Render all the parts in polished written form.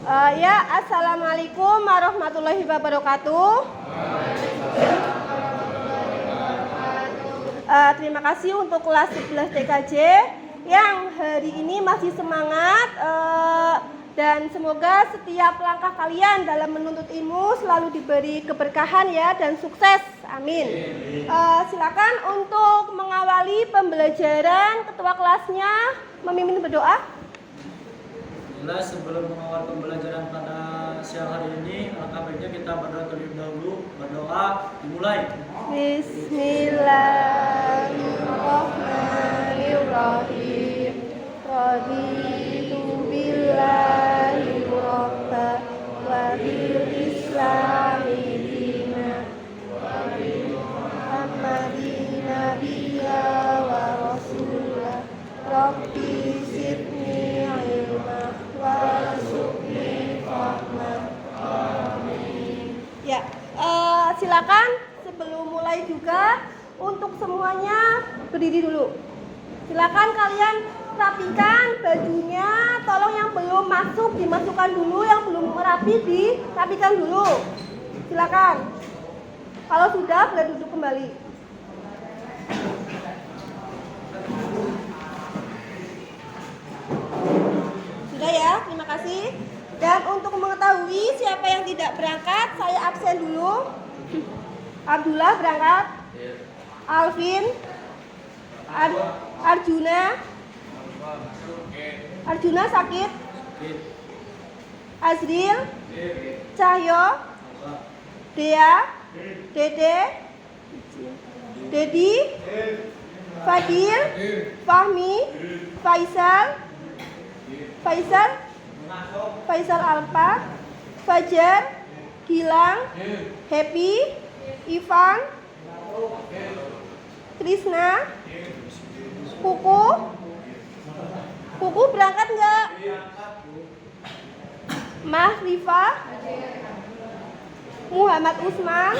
Assalamualaikum warahmatullahi wabarakatuh. Terima kasih untuk kelas 11 TKJ yang hari ini masih semangat dan semoga setiap langkah kalian dalam menuntut ilmu selalu diberi keberkahan ya dan sukses. Amin. Silakan untuk mengawali pembelajaran ketua kelasnya memimpin berdoa. Sebelum mengawal pembelajaran pada siang hari ini, alangkah baiknya kita berdoa terlebih dahulu. Berdoa dimulai. Bismillahirrahmanirrahim. Raditu billahi rabba wa bil islami dina wa bi Muhammadin nabiyya wa rasulah. Rabbi zidni ilma warzuqni fahma. Amin. Ya, silakan sebelum mulai juga untuk semuanya berdiri dulu. Silakan kalian rapikan bajunya. Tolong yang belum masuk dimasukkan dulu, yang belum rapi dirapikan dulu. Silakan. Kalau sudah boleh duduk kembali. Sudah ya, terima kasih. Dan untuk mengetahui siapa yang tidak berangkat, saya absen dulu. Abdullah berangkat. Alvin, Arjuna sakit. Azril, Cahyo, Dea, Dede, Dedi, Fadil, Fahmi, Faisal Alfa, Fajar, Gilang, Happy, Ivan, Krisna, Kuku berangkat enggak? Mahrifa, Muhammad Usman,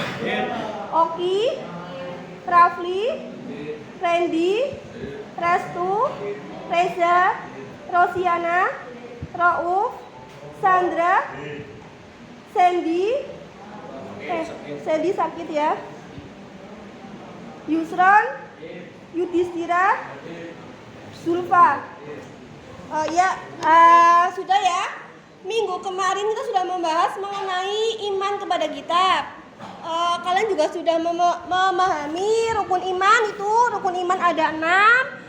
Oki, Rafli, Randy, Restu, Reza, Rosiana, Rauf, Sandra, Sandy sakit ya. Yusron, Yudhistira, Zulfa. Sudah ya. Minggu kemarin kita sudah membahas mengenai iman kepada kitab. Kalian juga sudah memahami rukun iman itu. Rukun iman ada 6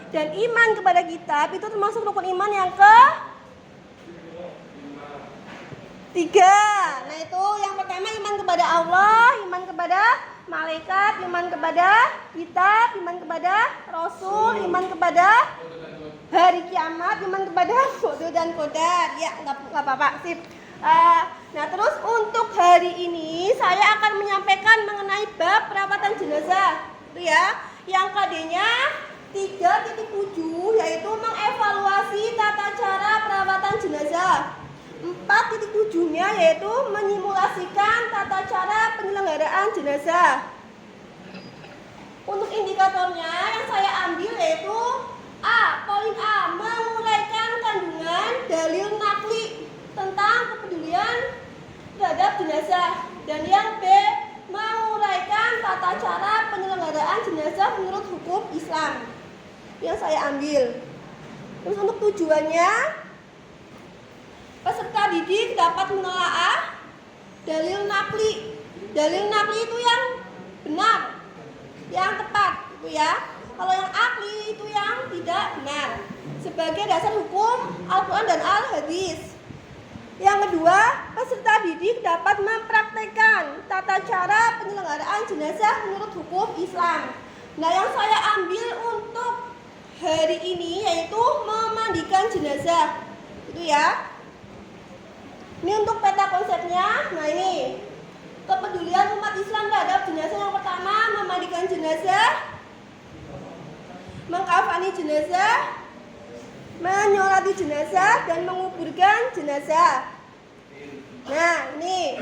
dan iman kepada kitab itu termasuk rukun iman yang ke-3. Nah itu yang pertama iman kepada Allah, iman kepada malaikat, iman kepada kitab, iman kepada rasul, iman kepada hari kiamat, iman kepada qada dan qadar. Ya, enggak apa-apa, sip. Nah, terus untuk hari ini saya akan menyampaikan mengenai bab perawatan jenazah. Itu ya, yang KD-nya 3.7 yaitu mengevaluasi tata cara perawatan jenazah. 4.7-nya yaitu menyimulasikan tata cara penyelenggaraan jenazah. Untuk indikatornya yang saya ambil yaitu poin A, menguraikan kandungan dalil nakli tentang kepedulian terhadap jenazah. Dan yang B, menguraikan tata cara penyelenggaraan jenazah menurut hukum Islam. Yang saya ambil. Terus untuk tujuannya, peserta didik dapat menelaah dalil nakli. Dalil nakli itu yang benar, yang tepat, itu ya. Kalau yang akli itu yang tidak benar, sebagai dasar hukum Al-Quran dan Al-Hadis. Yang kedua, peserta didik dapat mempraktekkan tata cara penyelenggaraan jenazah menurut hukum Islam. Nah, yang saya ambil untuk hari ini yaitu memandikan jenazah. Itu ya. Ini untuk peta konsepnya. Nah, ini kepedulian umat Islam terhadap jenazah. Yang pertama, memandikan jenazah, mengkafani jenazah, menyolati jenazah, dan menguburkan jenazah. Nah, ini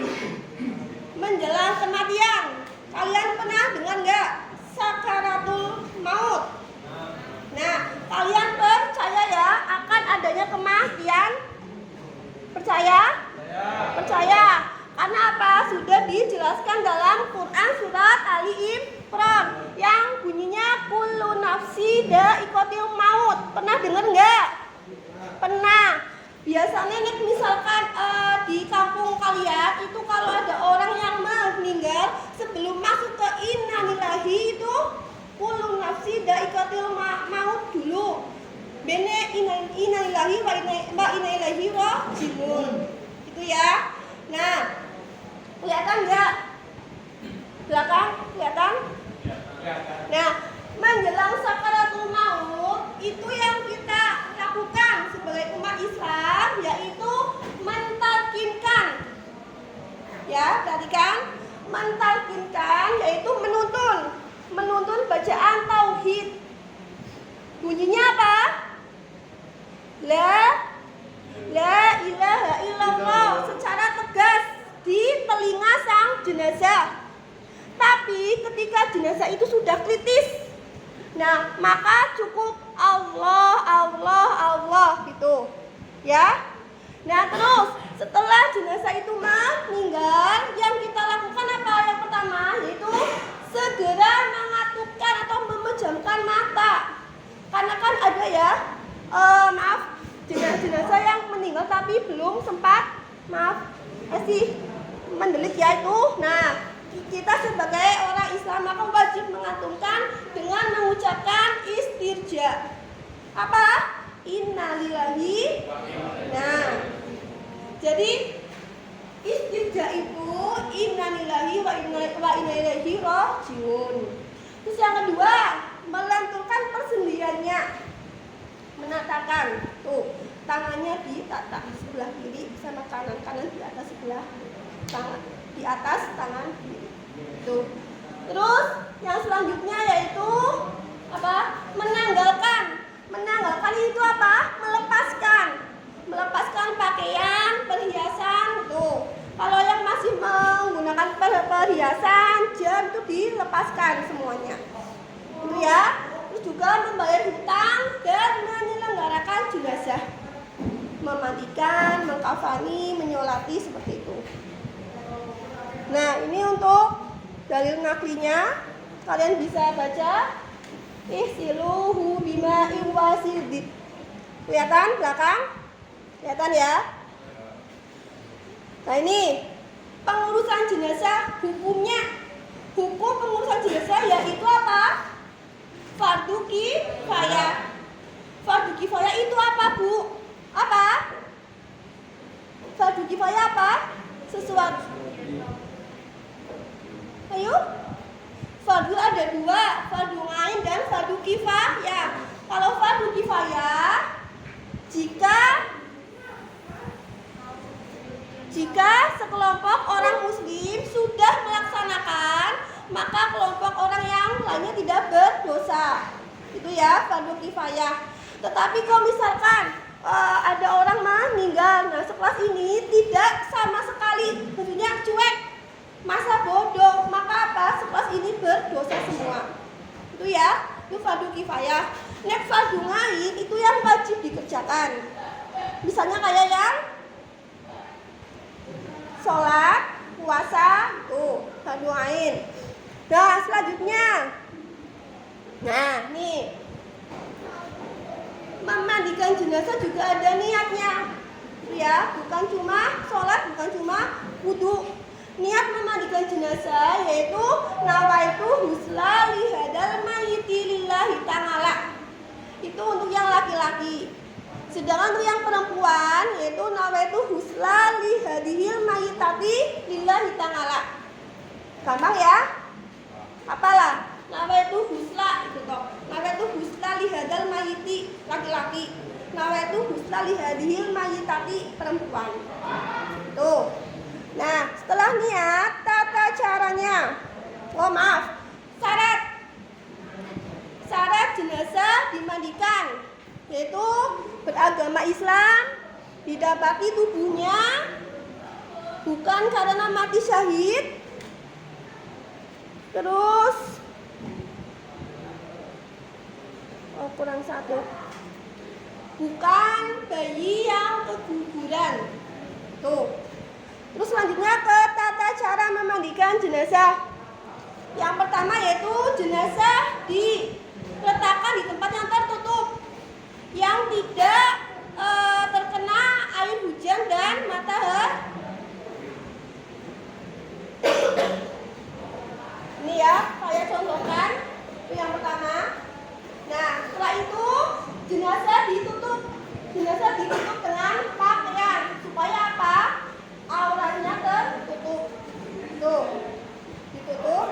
menjelang kematian. Kalian pernah dengar nggak sakaratul maut? Nah, kalian percaya ya akan adanya kematian? Percaya? Karena apa? Sudah dijelaskan dalam Quran surat Ali Imran yang bunyinya kullu nafsi dha'iqatul maut. Pernah dengar nggak? Pernah. Biasanya nih misalkan di kampung kalian itu kalau ada orang yang meninggal sebelum masuk ke innalillahi itu kullu nafsi dha'iqatul maut dulu. Bene innalillahi wa inna ilaihi raji'un. Itu ya. Nah, kelihatan nggak? Belakang kelihatan? Nah, menjelang sakaratul maut itu yang kita lakukan sebagai umat Islam yaitu mentalkinkan. Ya, perhatikan, mentalkinkan yaitu menuntun bacaan tauhid. Bunyinya apa? La ilaha illallah secara tegas di telinga sang jenazah. Tapi ketika jenazah itu sudah kritis, nah maka cukup Allah gitu ya. Nah terus setelah jenazah itu meninggal, yang kita lakukan apa? Yang pertama yaitu segera mengatupkan atau memejamkan mata. Karena kan ada ya jenazah yang meninggal tapi belum sempat mendelik ya itu. Nah kita sebagai orang Islam maka wajib mengaturkan dengan mengucapkan istirja. Apa? Innalillahi. Nah, jadi istirja itu innalillahi wa inna ilaihi raji'un. Terus yang kedua, melenturkan persendiannya. Menatakan tuh tangannya ditata sebelah kiri sama kanan di atas sebelah tangan di atas tangan kiri. Tuh. Terus yang selanjutnya yaitu apa? Menanggalkan itu apa? Melepaskan pakaian, perhiasan tuh. Kalau yang masih menggunakan perhiasan, jam itu dilepaskan semuanya. Itu ya. Terus juga membayar hutang dan menyelenggarakan jenazah. Memandikan, mengkafani, menyolati seperti itu. Nah, ini untuk dalil naklinya. Kalian bisa baca ihsiluhu bima'in wasidid. Kelihatan belakang? Kelihatan ya? Nah, ini pengurusan jenazah hukumnya. Hukum pengurusan jenazah yaitu apa? Fardu kifayah. Fardu kifayah itu apa, Bu? Apa? Fardu kifayah apa? Sesuatu. Ayo. Fardu ada dua, fardu ain dan fardu kifayah. Kalau fardu kifayah jika sekelompok orang muslim sudah melaksanakan, maka kelompok orang yang lainnya tidak berdosa. Itu ya fardu kifayah. Tetapi kalau misalkan ada orang meninggal, nah sekelas ini tidak sama sekali, maksudnya cuek, masa bodoh, maka apa? Sekelas ini berdosa semua. Itu ya, itu fardu kifayah. Nek fardu ain itu yang wajib dikerjakan. Misalnya kayak yang sholat, puasa, tuh fardu ain. Nah selanjutnya, nah nih memandikan jenazah juga ada niatnya, ya, bukan cuma sholat, bukan cuma wudu. Niat memandikan jenazah yaitu nawaitu husla lihadal mayyiti lillahi ta'ala. Itu untuk yang laki-laki. Sedangkan untuk yang perempuan yaitu nawaitu husla lihadihil mayyitati lillahi ta'ala. Gampang ya? Apalah? Nawaitu husla itu toh. Nawaitu husla lihadal mayyiti laki-laki. Nawaitu husla lihadihil mayyitati perempuan. Tuh. Nah, setelah niat, tata caranya. Oh maaf, syarat jenazah dimandikan yaitu beragama Islam, didapati tubuhnya bukan karena mati syahid, terus kurang satu, bukan bayi yang keguguran. Tuh. Terus selanjutnya memandikan jenazah. Yang pertama yaitu jenazah diletakkan di tempat yang tertutup, yang tidak terkena air hujan dan matahari. Ini ya, saya contohkan. Itu yang pertama. Nah, setelah itu jenazah ditutup. Jenazah ditutup dengan pakaian supaya apa? Auranya tertutup. Tuh, ditutup.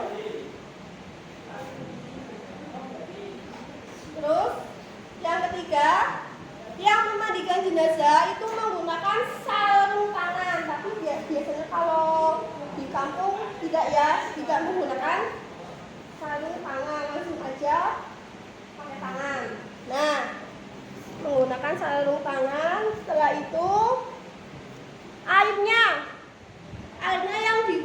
Terus yang ketiga, yang memandikan jenazah itu menggunakan sarung tangan. Tapi biasanya kalau di kampung tidak menggunakan sarung tangan, langsung aja pakai tangan. Nah, menggunakan sarung tangan. Setelah itu airnya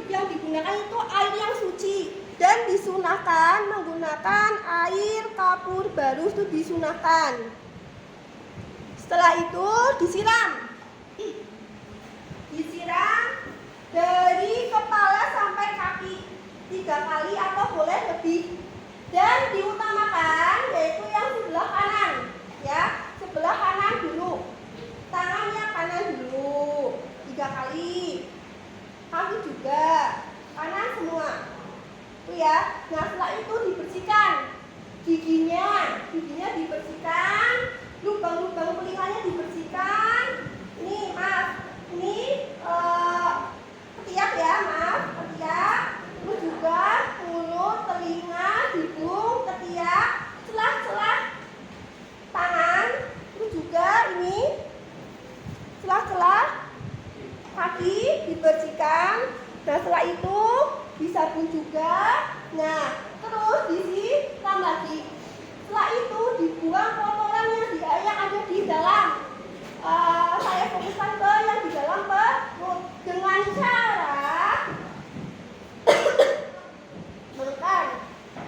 yang digunakan itu air yang suci dan disunahkan menggunakan air kapur baru, itu disunahkan. Setelah itu disiram dari kepala sampai kaki 3 kali atau boleh lebih, dan diutamakan yaitu yang sebelah kanan ya, sebelah kanan dulu, tangannya kanan dulu 3 kali, kaki juga kanan semua itu ya. Nah, setelah itu dibersihkan giginya dibersihkan, lubang-lubang telinganya dibersihkan. Ini ketiak ya, ketiak. Terus juga mulut, telinga, hidung, ketiak, celah-celah tangan. Terus juga ini celah-celah kaki dibersihkan. Nah, setelah itu disabun juga. Nah, terus disiram lagi. Setelah itu dibuang kotoran yang ada di dalam. Saya fokuskan ke yang di dalam perut dengan cara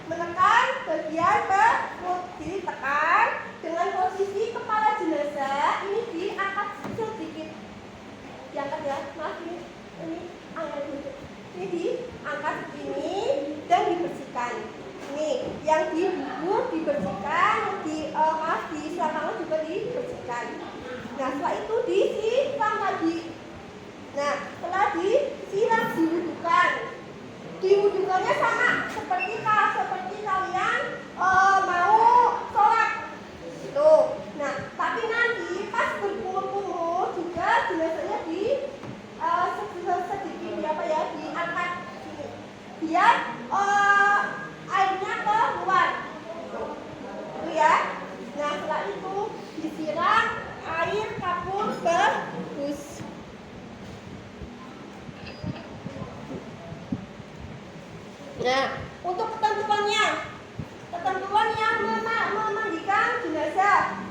menekan bagian perut. Jadi tekan dengan posisi kepala jenazah ini diangkat sedikit. Diangkat ya, maaf ini angkat dulu. Ini diangkat ini dan dibersihkan. Ini yang di buku dibersihkan, di selangkangan juga dibersihkan. Nah, setelah itu disiram lagi. Nah, setelah disiram diwudukan. Diwudukannya sama seperti kalian mau sholat. Tuh. Nah, tapi nanti pas berkumur-kumur juga jenazahnya sedikit diangkat sini. Biar airnya keluar. Itu ya. Nah, setelah itu disiram air kapur bagus. Nah, untuk ketentuan yang memandikan jenazah.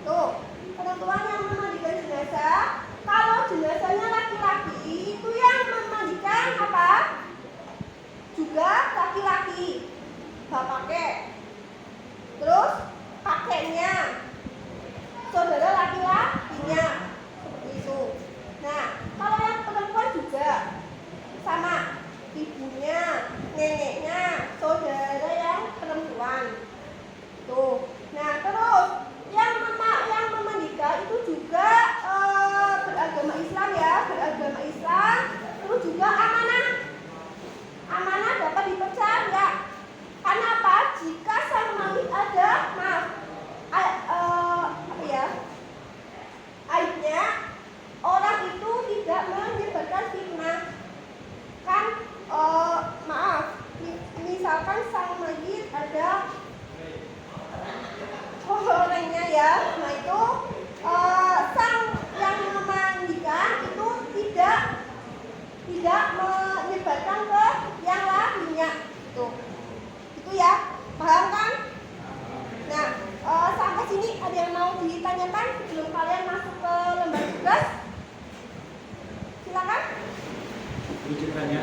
Tuh, ketentuan yang memandikan jenazah. Kalau jenazahnya laki-laki, itu yang memandikan apa? Juga laki-laki. Bapaknya. Terus kakeknya. Saudara laki-lakinya. Seperti itu. Nah, kalau yang perempuan juga sama, ibunya, neneknya, saudara yang perempuan. Tuh. Nah, terus yang memandikan itu juga beragama Islam ya, beragama Islam. Terus juga amanah dapat dipercaya. Karena apa? Jika sang mayit ada aibnya, orang itu tidak menyebarkan fitnah. Kan misalkan sang mayit ada orangnya ya, nah itu sang yang memandikan itu tidak menyebarkan ke yang lainnya. Itu ya, paham kan? Nah, sampai sini ada yang mau ditanyakan sebelum kalian masuk ke lembar tugas? Silakan. Ceritanya,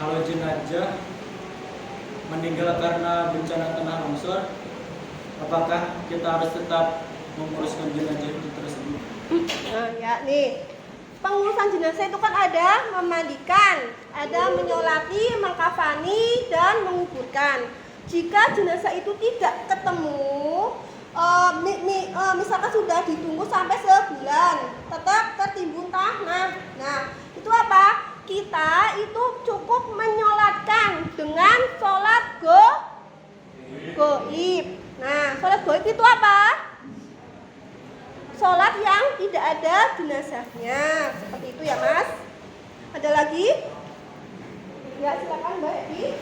kalau jenazah meninggal karena bencana tanah longsor, apakah kita harus tetap menguruskan jenazah itu tersebut? Nah, ya nih, pengurusan jenazah itu kan ada memandikan, ada menyolati, mengkafani, dan menguburkan. Jika jenazah itu tidak ketemu, misalkan sudah ditunggu sampai sebulan, tetap tertimbun tanah. Nah, itu apa? Kita itu cukup menyolatkan dengan sholat goib. Nah, sholat goib itu apa? Sholat yang tidak ada jenazahnya. Seperti itu ya, Mas. Ada lagi? Ya, silakan Mbak Edi.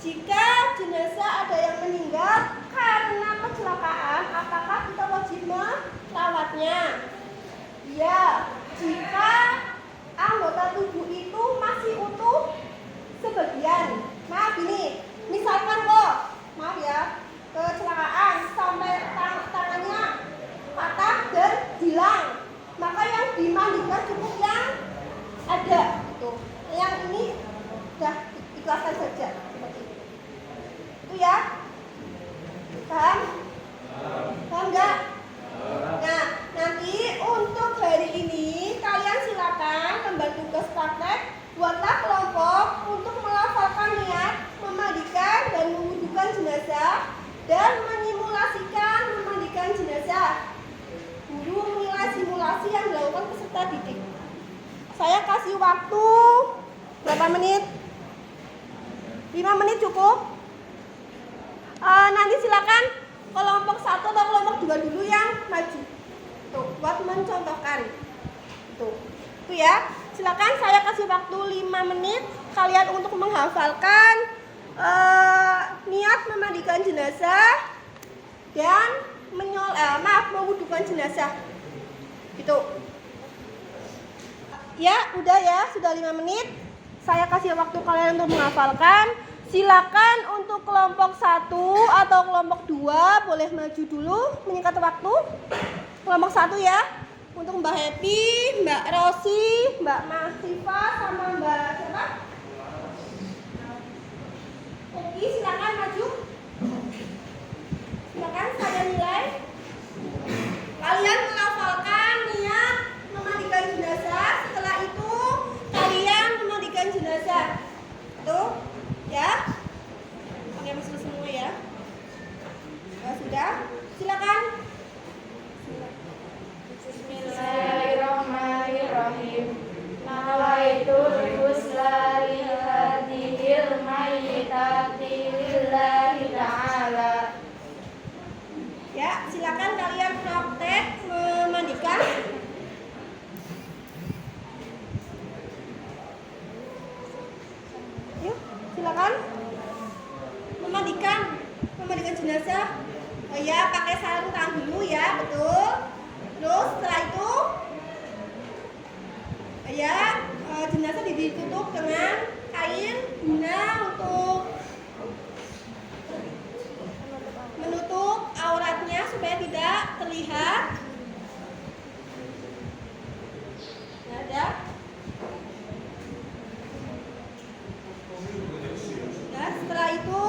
Jika jenazah ada yang meninggal karena kecelakaan, apakah kita wajib merawatnya? Ya, jika anggota tubuh itu masih utuh sebagian. Maaf ini, misalkan kok, maaf ya, kecelakaan sampai tangannya patah dan hilang, maka yang dimandikan cukup yang ada. Tuh, yang ini sudah ikhlaskan saja. Itu ya, paham? Paham nggak? Nah, nanti untuk hari ini kalian silakan kembali tugas praktek, buatlah kelompok untuk melafalkan niat, memandikan dan mewudukan jenazah, dan menyimulasikan memandikan jenazah. Guru menilai simulasi yang dilakukan peserta didik. Saya kasih waktu berapa menit? 5 menit cukup? Nanti silakan kelompok 1 atau kelompok 2 dulu yang maju. Tuh, buat mencontohkan. Tuh. Itu ya. Silakan saya kasih waktu 5 menit kalian untuk menghafalkan niat memandikan jenazah dan mewudukan jenazah. Gitu. Ya, udah ya, sudah 5 menit. Saya kasih waktu kalian untuk menghafalkan. Silakan untuk kelompok 1 atau kelompok 2 boleh maju dulu menyingkat waktu. Kelompok 1 ya. Untuk Mbak Happy, Mbak Rosi, Mbak Masifa sama Mbak siapa? Oke, silakan maju. Silakan saya nilai. Kalian melafalkan niat memandikan jenazah. Setelah itu kalian memandikan jenazah. Tuh. Ya, pakai masker semua ya. Ya sudah, silakan. Bismillahirrahmanirrahim. Nawaitul ghusla li hadhil mayyitati lillahi ta'ala. Ya, silakan kalian praktek memandikan. Yuk, silakan memandikan jenazah. Oh ya, pakai sarung tangan dulu ya, betul. Terus setelah itu ya, jenazah ditutup dengan kain guna untuk menutup auratnya supaya tidak terlihat. Nah, ada. Nah, setelah itu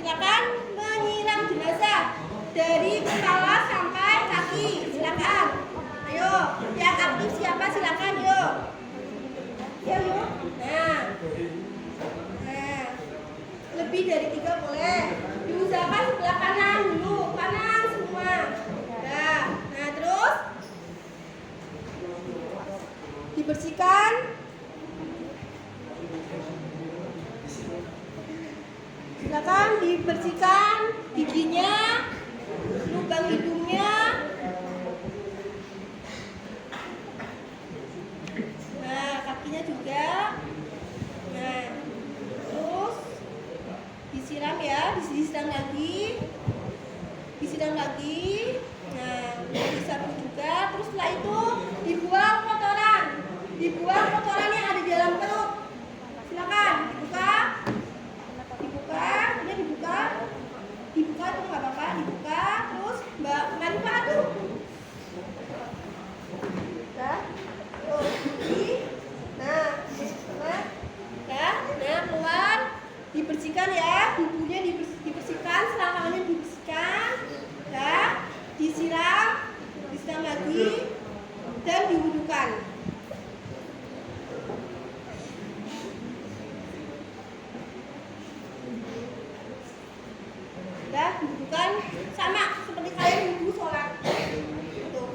silakan menyiram jenazah dari kepala sampai kaki. Silakan. Ayo, yang aktif siapa? Silakan, yuk. Yuk. Nah, lebih dari 3 boleh. Diusahakan sebelah kanan dulu, kanan semua. Nah, terus dibersihkan. Silakan dibersihkan giginya, lubang hidungnya. Nah, kakinya juga. Nah, terus disiram ya, disiram lagi. Nah, disapu juga. Terus setelah itu dibuang kotoran. Dibuang kotoran yang ada di dalam perut. Silakan dibuka. Ini dibuka itu nggak apa-apa, dibuka. Terus Mbak Marifa tuh. Tuh, nah, keluar. dibersihkan ya, bumbunya dibersihkan, selangkangannya dibersihkan, ya, disiram lagi, dan diwudukan. Ya, diwudukan sama seperti kalian wudhu sholat. Tuh.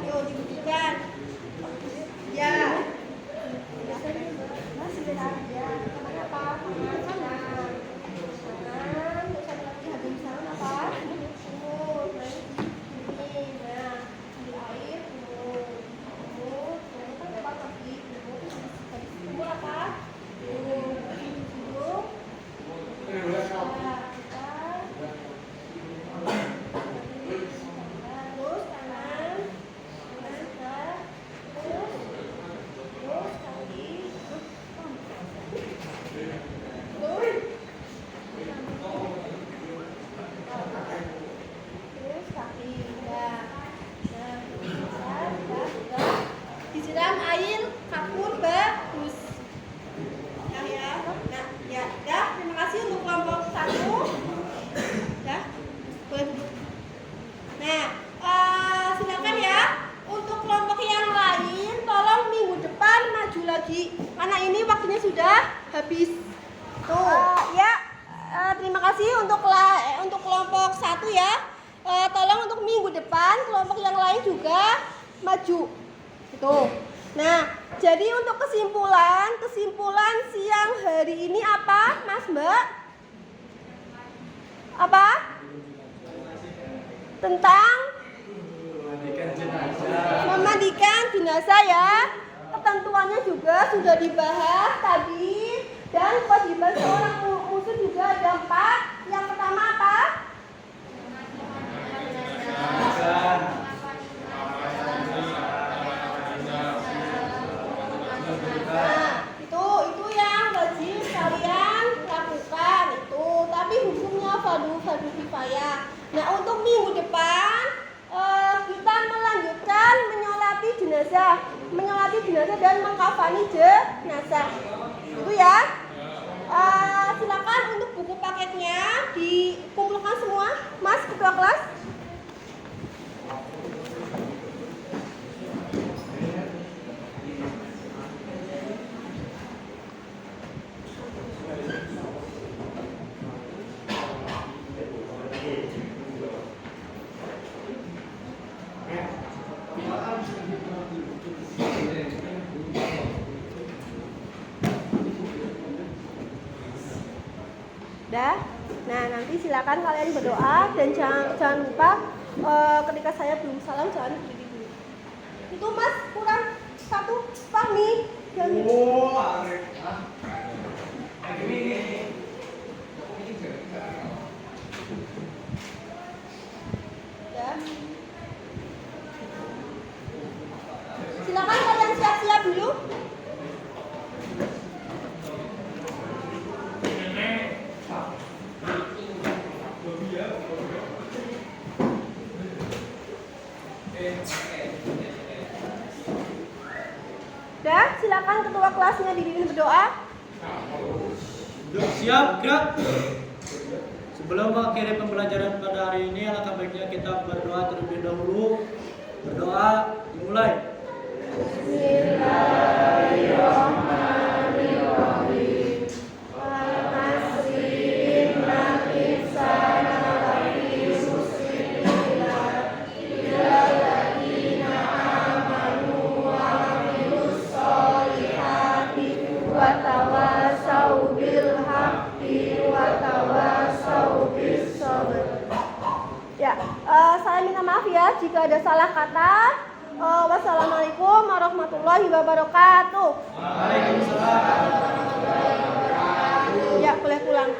Yuk, diwudukan. Ya. Masih ada ya. Namanya apa? Tangan. Terus ada lagi habis sana apa? Kumur. Ini. Nah, ambil air, kumur. Kumur. Kan apa lagi? Kumur. Habis kumur apa? Kumur. Kumur. Disiram air kapur bagus. Ya. Nah, ya. Terima kasih untuk kelompok 1. Ya. Boleh duduk. Nah, silakan ya. Untuk kelompok yang lain, tolong minggu depan maju lagi. Karena ini waktunya sudah habis. Tuh, ya. Terima kasih untuk kelompok 1 ya. Tolong untuk minggu depan kelompok yang lain juga maju. Tuh. Nah, jadi untuk kesimpulan siang hari ini apa, Mas Mbak? Apa? Tentang memandikan jenazah ya. Ketentuannya juga sudah dibahas tadi, dan kewajiban seorang muslim juga ada 4. Yang pertama apa? Nah, itu yang wajib kalian lakukan itu. Tapi hukumnya fardu kifayah. Nah, untuk minggu depan kita melanjutkan menyolati jenazah dan mengkafani jenazah. Itu ya. Silakan untuk buku paketnya dikumpulkan semua, Mas Ketua Kelas. Nah, nanti silakan kalian berdoa dan jangan lupa ketika saya belum salam jangan berdiri dulu. Itu Mas kurang 1 Fahmi. Ya. Silakan kalian siap-siap dulu. Silakan ketua kelasnya dipimpin berdoa. Siap, gerak. Sebelum mengakhiri pembelajaran pada hari ini, alangkah baiknya kita berdoa terlebih dahulu. Berdoa dimulai. Bismillahirrahmanirrahim. Ya, saya minta maaf ya jika ada salah kata. Wassalamualaikum warahmatullahi wabarakatuh. Waalaikumsalam warahmatullahi wabarakatuh. Ya, boleh pulang.